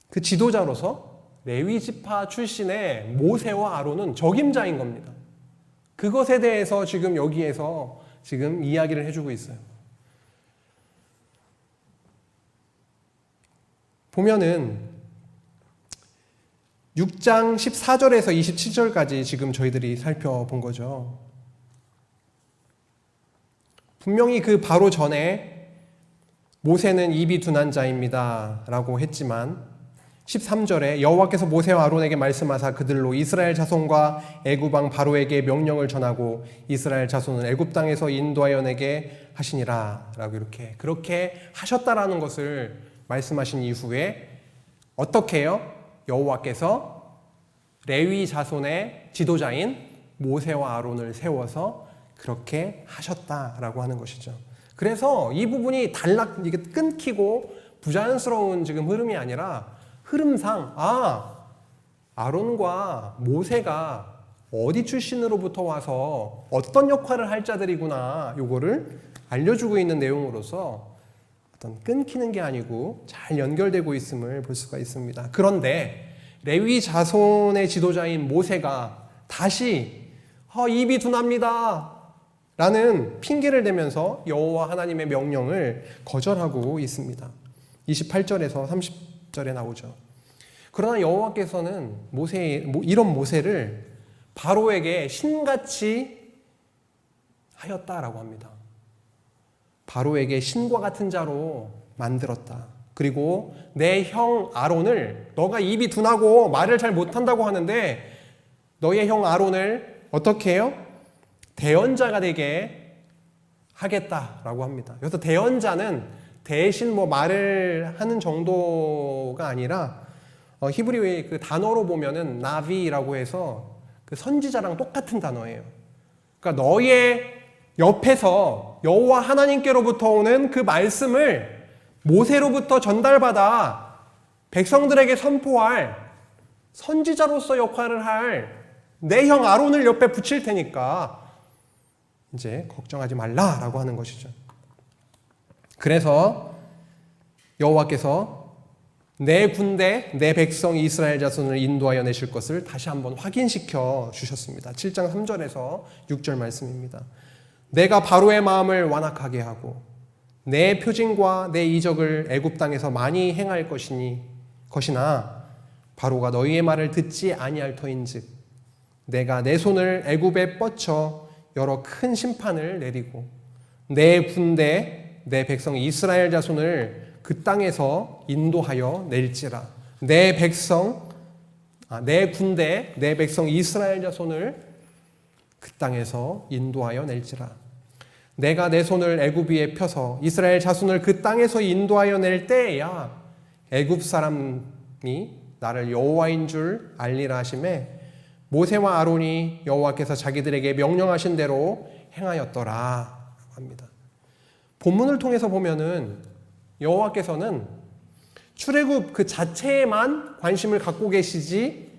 그 지도자로서 레위 지파 출신의 모세와 아론은 적임자인 겁니다. 그것에 대해서 지금 여기에서 지금 이야기를 해주고 있어요. 보면은 6장 14절에서 27절까지 지금 저희들이 살펴본 거죠. 분명히 그 바로 전에 모세는 입이 둔한 자입니다 라고 했지만 13절에 여호와께서 모세와 아론에게 말씀하사 그들로 이스라엘 자손과 애굽 왕 바로에게 명령을 전하고 이스라엘 자손은 애굽 땅에서 인도하여 내게 하시니라 라고 이렇게 그렇게 하셨다라는 것을 말씀하신 이후에 어떻게 해요? 여호와께서 레위 자손의 지도자인 모세와 아론을 세워서 그렇게 하셨다라고 하는 것이죠. 그래서 이 부분이 이게 끊기고 부자연스러운 지금 흐름이 아니라 흐름상 아론과 모세가 어디 출신으로부터 와서 어떤 역할을 할 자들이구나 요거를 알려주고 있는 내용으로서 어떤 끊기는 게 아니고 잘 연결되고 있음을 볼 수가 있습니다. 그런데 레위 자손의 지도자인 모세가 다시 입이 둔합니다 라는 핑계를 대면서 여호와 하나님의 명령을 거절하고 있습니다. 28절에서 30절에 나오죠. 그러나 여호와께서는 이런 모세를 바로에게 신같이 하였다라고 합니다. 바로에게 신과 같은 자로 만들었다. 그리고 내 형 아론을 너가 입이 둔하고 말을 잘 못한다고 하는데 너의 형 아론을 어떻게 해요? 대언자가 되게 하겠다라고 합니다. 그래서 대언자는 대신 말을 하는 정도가 아니라 히브리어의 그 단어로 보면은 나비라고 해서 그 선지자랑 똑같은 단어예요. 그러니까 너의 옆에서 여호와 하나님께로부터 오는 그 말씀을 모세로부터 전달받아 백성들에게 선포할 선지자로서 역할을 할 내 형 아론을 옆에 붙일 테니까 이제 걱정하지 말라라고 하는 것이죠. 그래서 여호와께서 내 군대, 내 백성 이스라엘 자손을 인도하여 내실 것을 다시 한번 확인시켜 주셨습니다. 7장 3절에서 6절 말씀입니다. 내가 바로의 마음을 완악하게 하고 내 표징과 내 이적을 애굽 땅에서 많이 행할 것이나 바로가 너희의 말을 듣지 아니할 터인즉 내가 내 손을 애굽에 뻗쳐 여러 큰 심판을 내리고 내 군대 내 백성 이스라엘 자손을 그 땅에서 인도하여 낼지라. 내 군대 내 백성 이스라엘 자손을 그 땅에서 인도하여 낼지라. 내가 내 손을 애굽 위에 펴서 이스라엘 자손을 그 땅에서 인도하여 낼 때에야 애굽 사람이 나를 여호와인 줄 알리라 하시매 모세와 아론이 여호와께서 자기들에게 명령하신 대로 행하였더라 합니다. 본문을 통해서 보면은 여호와께서는 출애굽 그 자체에만 관심을 갖고 계시지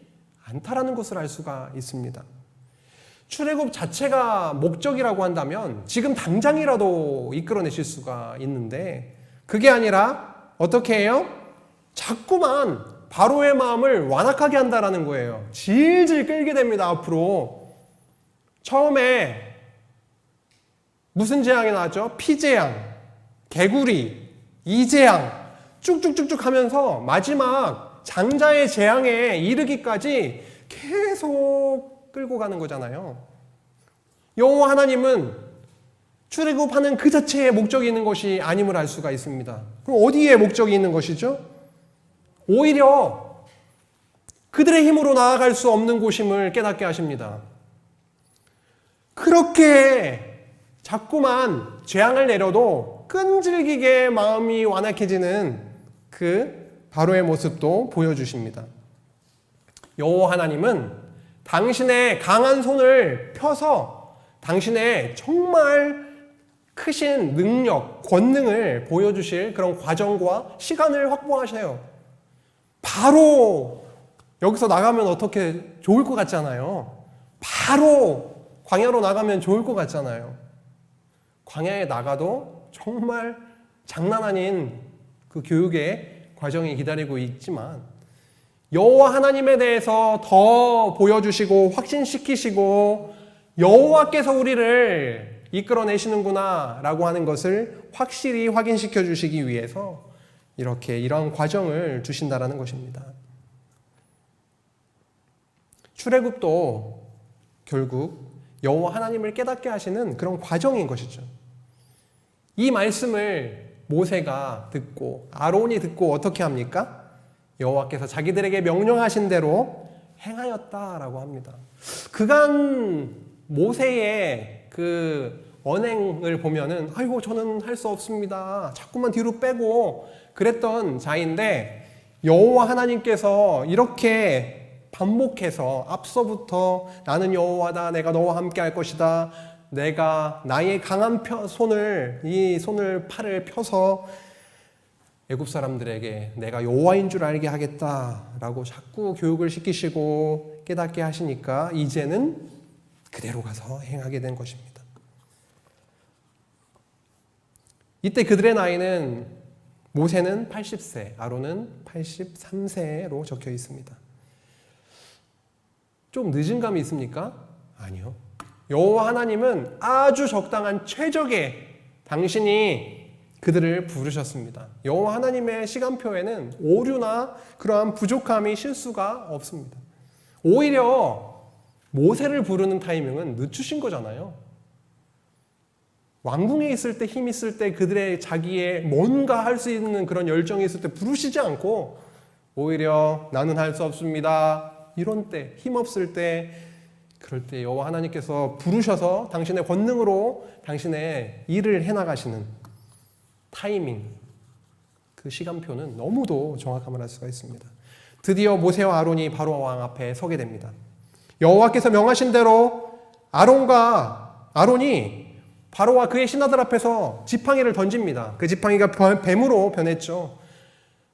않다라는 것을 알 수가 있습니다. 출애굽 자체가 목적이라고 한다면 지금 당장이라도 이끌어내실 수가 있는데 그게 아니라 어떻게 해요? 자꾸만 바로의 마음을 완악하게 한다라는 거예요. 질질 끌게 됩니다. 앞으로 처음에 무슨 재앙이 나왔죠? 피재앙, 개구리, 이재앙 쭉쭉쭉쭉 하면서 마지막 장자의 재앙에 이르기까지 계속 끌고 가는 거잖아요. 여호와 하나님은 출애굽하는 그 자체에 목적이 있는 것이 아님을 알 수가 있습니다. 그럼 어디에 목적이 있는 것이죠? 오히려 그들의 힘으로 나아갈 수 없는 곳임을 깨닫게 하십니다. 그렇게 자꾸만 재앙을 내려도 끈질기게 마음이 완악해지는 그 바로의 모습도 보여주십니다. 여호와 하나님은 당신의 강한 손을 펴서 당신의 정말 크신 능력, 권능을 보여주실 그런 과정과 시간을 확보하셔요. 바로 여기서 나가면 어떻게 좋을 것 같잖아요. 바로 광야로 나가면 좋을 것 같잖아요. 광야에 나가도 정말 장난 아닌 그 교육의 과정이 기다리고 있지만 여호와 하나님에 대해서 더 보여주시고 확신시키시고 여호와께서 우리를 이끌어내시는구나 라고 하는 것을 확실히 확인시켜 주시기 위해서 이런 과정을 주신다라는 것입니다. 출애굽도 결국 여호와 하나님을 깨닫게 하시는 그런 과정인 것이죠. 이 말씀을 모세가 듣고 아론이 듣고 어떻게 합니까? 여호와께서 자기들에게 명령하신 대로 행하였다라고 합니다. 그간 모세의 그 언행을 보면은 아이고 저는 할 수 없습니다. 자꾸만 뒤로 빼고 그랬던 자인데 여호와 하나님께서 이렇게 반복해서 앞서부터 나는 여호와다. 내가 너와 함께 할 것이다. 내가 나의 강한 팔을 펴서 애굽 사람들에게 내가 여호와인 줄 알게 하겠다라고 자꾸 교육을 시키시고 깨닫게 하시니까 이제는 그대로 가서 행하게 된 것입니다. 이때 그들의 나이는 모세는 80세, 아론은 83세로 적혀 있습니다. 좀 늦은 감이 있습니까? 아니요. 여호와 하나님은 아주 적당한 최적의 당신이 그들을 부르셨습니다. 여호와 하나님의 시간표에는 오류나 그러한 부족함이 실수가 없습니다. 오히려 모세를 부르는 타이밍은 늦추신 거잖아요. 왕궁에 있을 때 힘 있을 때 그들의 자기의 뭔가 할 수 있는 그런 열정이 있을 때 부르시지 않고 오히려 나는 할 수 없습니다. 이런 때, 힘 없을 때, 그럴 때 여호와 하나님께서 부르셔서 당신의 권능으로 당신의 일을 해나가시는 타이밍, 그 시간표는 너무도 정확함을 알 수가 있습니다. 드디어 모세와 아론이 바로 왕 앞에 서게 됩니다. 여호와께서 명하신 대로 아론이 바로와 그의 신하들 앞에서 지팡이를 던집니다. 그 지팡이가 뱀으로 변했죠.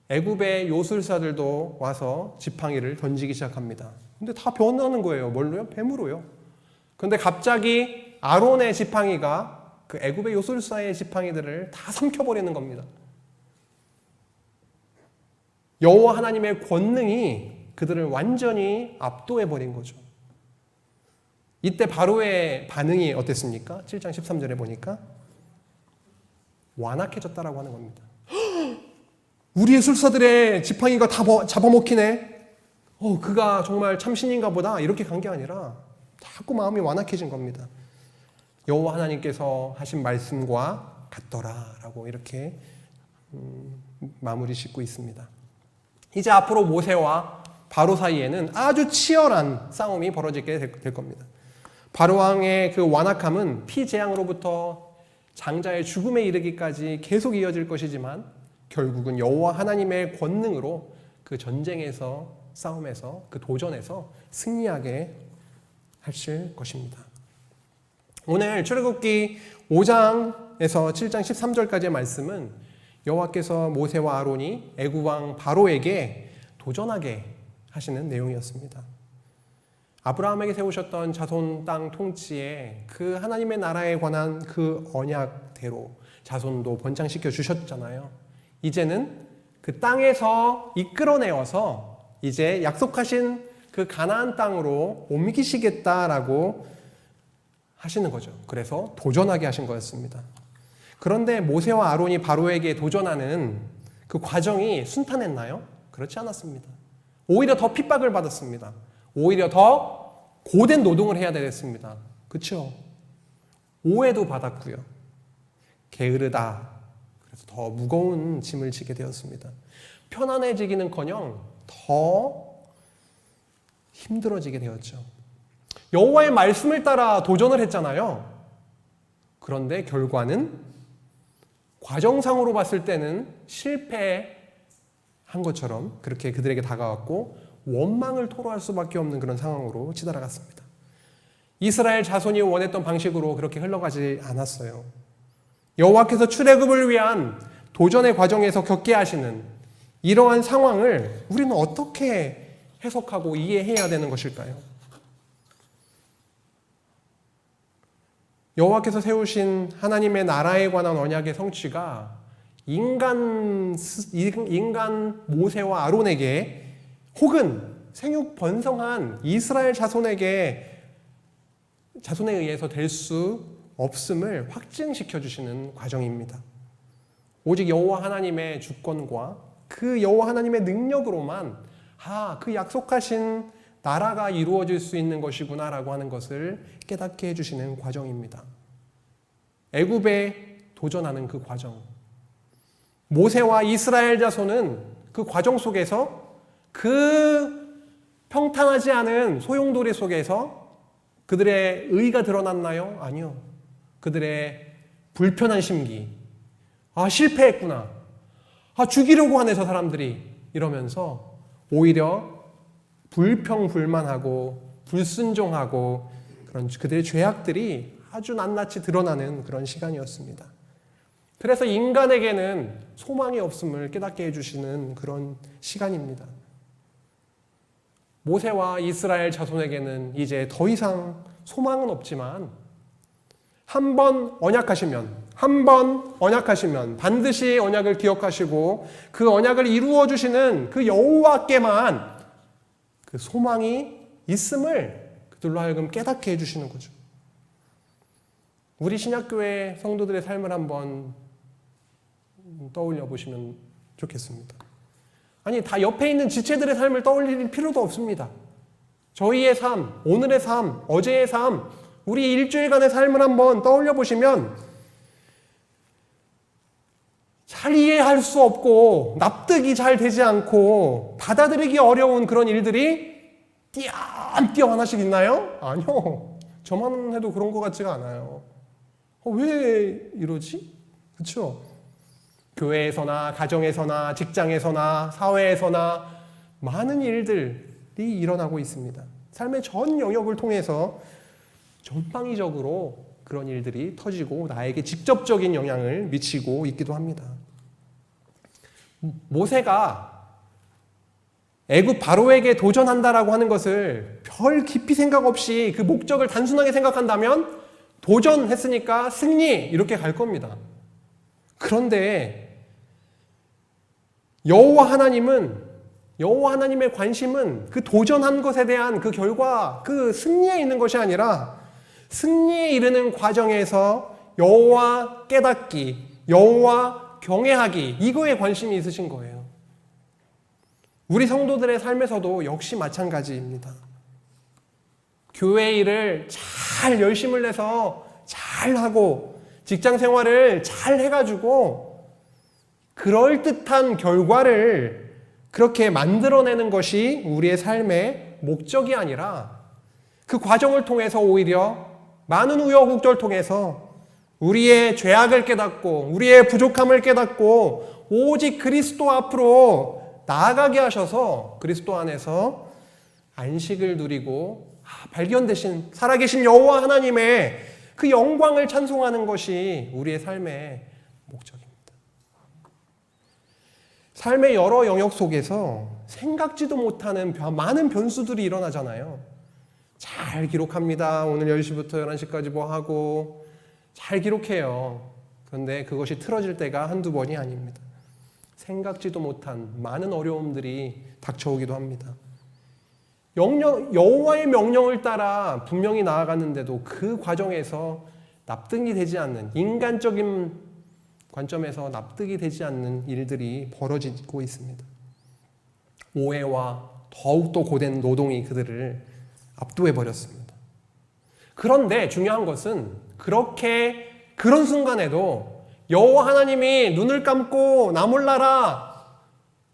애굽의 요술사들도 와서 지팡이를 던지기 시작합니다. 근데 다 변하는 거예요. 뭘로요? 뱀으로요. 그런데 갑자기 아론의 지팡이가 그 애굽의 요술사의 지팡이들을 다 삼켜버리는 겁니다. 여호와 하나님의 권능이 그들을 완전히 압도해버린 거죠. 이때 바로의 반응이 어땠습니까? 7장 13절에 보니까 완악해졌다라고 하는 겁니다. 우리의 술사들의 지팡이가 다 잡아먹히네. 그가 정말 참신인가 보다. 이렇게 간 게 아니라 자꾸 마음이 완악해진 겁니다. 여호와 하나님께서 하신 말씀과 같더라라고 이렇게 마무리 짓고 있습니다. 이제 앞으로 모세와 바로 사이에는 아주 치열한 싸움이 벌어지게 될 겁니다. 바로 왕의 그 완악함은 피재앙으로부터 장자의 죽음에 이르기까지 계속 이어질 것이지만 결국은 여호와 하나님의 권능으로 그 전쟁에서, 싸움에서, 그 도전에서 승리하게 하실 것입니다. 오늘 출애굽기 5장에서 7장 13절까지의 말씀은 여호와께서 모세와 아론이 애굽 왕 바로에게 도전하게 하시는 내용이었습니다. 아브라함에게 세우셨던 자손 땅 통치에 그 하나님의 나라에 관한 그 언약대로 자손도 번창시켜 주셨잖아요. 이제는 그 땅에서 이끌어내어서 이제 약속하신 그 가나안 땅으로 옮기시겠다라고 하시는 거죠. 그래서 도전하게 하신 거였습니다. 그런데 모세와 아론이 바로에게 도전하는 그 과정이 순탄했나요? 그렇지 않았습니다. 오히려 더 핍박을 받았습니다. 오히려 더 고된 노동을 해야 되겠습니다. 그렇죠? 오해도 받았고요. 게으르다. 그래서 더 무거운 짐을 지게 되었습니다. 편안해지기는커녕 더 힘들어지게 되었죠. 여호와의 말씀을 따라 도전을 했잖아요. 그런데 결과는 과정상으로 봤을 때는 실패한 것처럼 그렇게 그들에게 다가왔고 원망을 토로할 수밖에 없는 그런 상황으로 치달아갔습니다. 이스라엘 자손이 원했던 방식으로 그렇게 흘러가지 않았어요. 여호와께서 출애굽을 위한 도전의 과정에서 겪게 하시는 이러한 상황을 우리는 어떻게 해석하고 이해해야 되는 것일까요? 여호와께서 세우신 하나님의 나라에 관한 언약의 성취가 인간 모세와 아론에게 혹은 생육 번성한 이스라엘 자손에 의해서 될 수 없음을 확증시켜 주시는 과정입니다. 오직 여호와 하나님의 주권과 그 여호와 하나님의 능력으로만 그 약속하신 나라가 이루어질 수 있는 것이구나라고 하는 것을 깨닫게 해주시는 과정입니다. 애굽에 도전하는 그 과정. 모세와 이스라엘 자손은 그 과정 속에서 그 평탄하지 않은 소용돌이 속에서 그들의 의가 드러났나요? 아니요. 그들의 불편한 심기. 실패했구나. 죽이려고 하네 저 사람들이. 이러면서 오히려 불평불만하고 불순종하고 그런 그들의 죄악들이 아주 낱낱이 드러나는 그런 시간이었습니다. 그래서 인간에게는 소망이 없음을 깨닫게 해주시는 그런 시간입니다. 모세와 이스라엘 자손에게는 이제 더 이상 소망은 없지만 한 번 언약하시면 반드시 언약을 기억하시고 그 언약을 이루어 주시는 그 여호와께만 그 소망이 있음을 그들로 하여금 깨닫게 해주시는 거죠. 우리 신약교회 성도들의 삶을 한번 떠올려 보시면 좋겠습니다. 아니, 다 옆에 있는 지체들의 삶을 떠올릴 필요도 없습니다. 저희의 삶, 오늘의 삶, 어제의 삶, 우리 일주일간의 삶을 한번 떠올려 보시면 잘 이해할 수 없고 납득이 잘 되지 않고 받아들이기 어려운 그런 일들이 띄엄띄엄 하나씩 있나요? 아니요. 저만 해도 그런 것 같지가 않아요. 왜 이러지? 그렇죠? 교회에서나 가정에서나 직장에서나 사회에서나 많은 일들이 일어나고 있습니다. 삶의 전 영역을 통해서 전방위적으로 그런 일들이 터지고 나에게 직접적인 영향을 미치고 있기도 합니다. 모세가 애굽 바로에게 도전한다라고 하는 것을 별 깊이 생각 없이 그 목적을 단순하게 생각한다면 도전했으니까 승리 이렇게 갈 겁니다. 그런데 여호와 하나님의 관심은 그 도전한 것에 대한 그 결과, 그 승리에 있는 것이 아니라 승리에 이르는 과정에서 여호와 깨닫기, 여호와 경외하기, 이거에 관심이 있으신 거예요. 우리 성도들의 삶에서도 역시 마찬가지입니다. 교회 일을 잘 열심을 내서 잘하고 직장 생활을 잘 해가지고 그럴듯한 결과를 그렇게 만들어내는 것이 우리의 삶의 목적이 아니라 그 과정을 통해서 오히려 많은 우여곡절을 통해서 우리의 죄악을 깨닫고 우리의 부족함을 깨닫고 오직 그리스도 앞으로 나아가게 하셔서 그리스도 안에서 안식을 누리고 발견되신 살아계신 여호와 하나님의 그 영광을 찬송하는 것이 우리의 삶의 목적입니다. 삶의 여러 영역 속에서 생각지도 못하는 많은 변수들이 일어나잖아요. 잘 기록합니다. 오늘 10시부터 11시까지 뭐 하고 잘 기록해요. 그런데 그것이 틀어질 때가 한두 번이 아닙니다. 생각지도 못한 많은 어려움들이 닥쳐오기도 합니다. 여호와의 명령을 따라 분명히 나아갔는데도 그 과정에서 납득이 되지 않는, 인간적인 관점에서 납득이 되지 않는 일들이 벌어지고 있습니다. 오해와 더욱더 고된 노동이 그들을 압도해버렸습니다. 그런데 중요한 것은 그런 순간에도 여호와 하나님이 눈을 감고 나 몰라라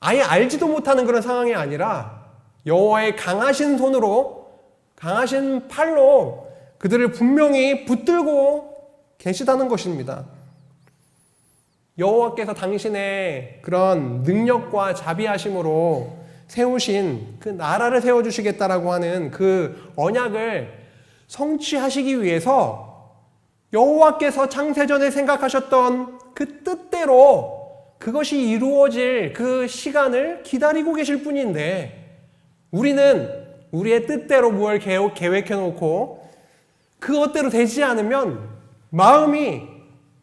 아예 알지도 못하는 그런 상황이 아니라 여호와의 강하신 손으로, 강하신 팔로 그들을 분명히 붙들고 계시다는 것입니다. 여호와께서 당신의 그런 능력과 자비하심으로 세우신 그 나라를 세워주시겠다라고 하는 그 언약을 성취하시기 위해서 여호와께서 창세전에 생각하셨던 그 뜻대로 그것이 이루어질 그 시간을 기다리고 계실 뿐인데 우리는 우리의 뜻대로 무엇을 계획해놓고 그것대로 되지 않으면 마음이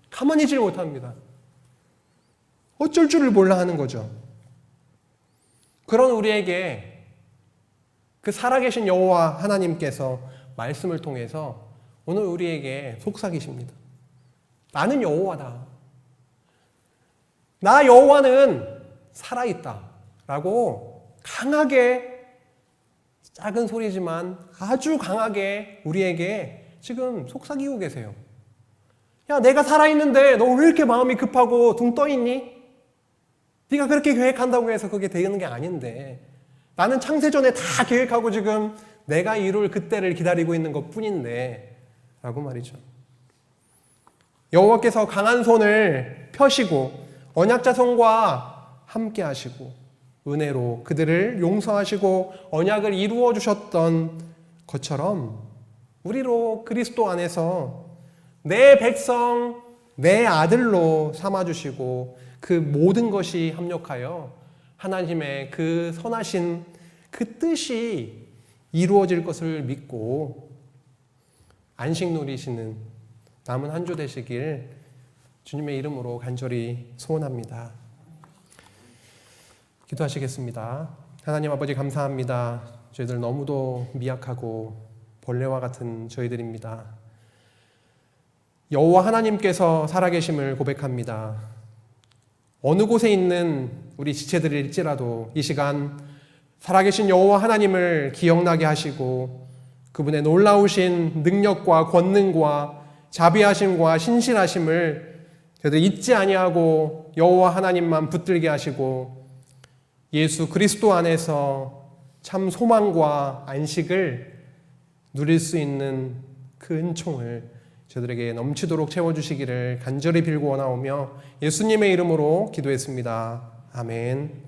가만히 있지 못합니다. 어쩔 줄을 몰라 하는 거죠. 그런 우리에게 그 살아계신 여호와 하나님께서 말씀을 통해서 오늘 우리에게 속삭이십니다. 나는 여호와다. 나 여호와는 살아있다. 라고 강하게, 작은 소리지만 아주 강하게 우리에게 지금 속삭이고 계세요. 야, 내가 살아있는데 너 왜 이렇게 마음이 급하고 둥 떠있니? 네가 그렇게 계획한다고 해서 그게 되는 게 아닌데 나는 창세전에 다 계획하고 지금 내가 이룰 그때를 기다리고 있는 것 뿐인데 라고 말이죠. 여호와께서 강한 손을 펴시고 언약자 손과 함께 하시고 은혜로 그들을 용서하시고 언약을 이루어 주셨던 것처럼 우리로 그리스도 안에서 내 백성, 내 아들로 삼아주시고 그 모든 것이 합력하여 하나님의 그 선하신 그 뜻이 이루어질 것을 믿고 안식 누리시는 남은 한 주 되시길 주님의 이름으로 간절히 소원합니다. 기도하시겠습니다. 하나님 아버지 감사합니다. 저희들 너무도 미약하고 벌레와 같은 저희들입니다. 여호와 하나님께서 살아계심을 고백합니다. 어느 곳에 있는 우리 지체들일지라도 이 시간 살아계신 여호와 하나님을 기억나게 하시고 그분의 놀라우신 능력과 권능과 자비하심과 신실하심을 저희들 잊지 아니하고 여호와 하나님만 붙들게 하시고 예수 그리스도 안에서 참 소망과 안식을 누릴 수 있는 그 은총을 저들에게 넘치도록 채워주시기를 간절히 빌고 원하오며 예수님의 이름으로 기도했습니다. 아멘.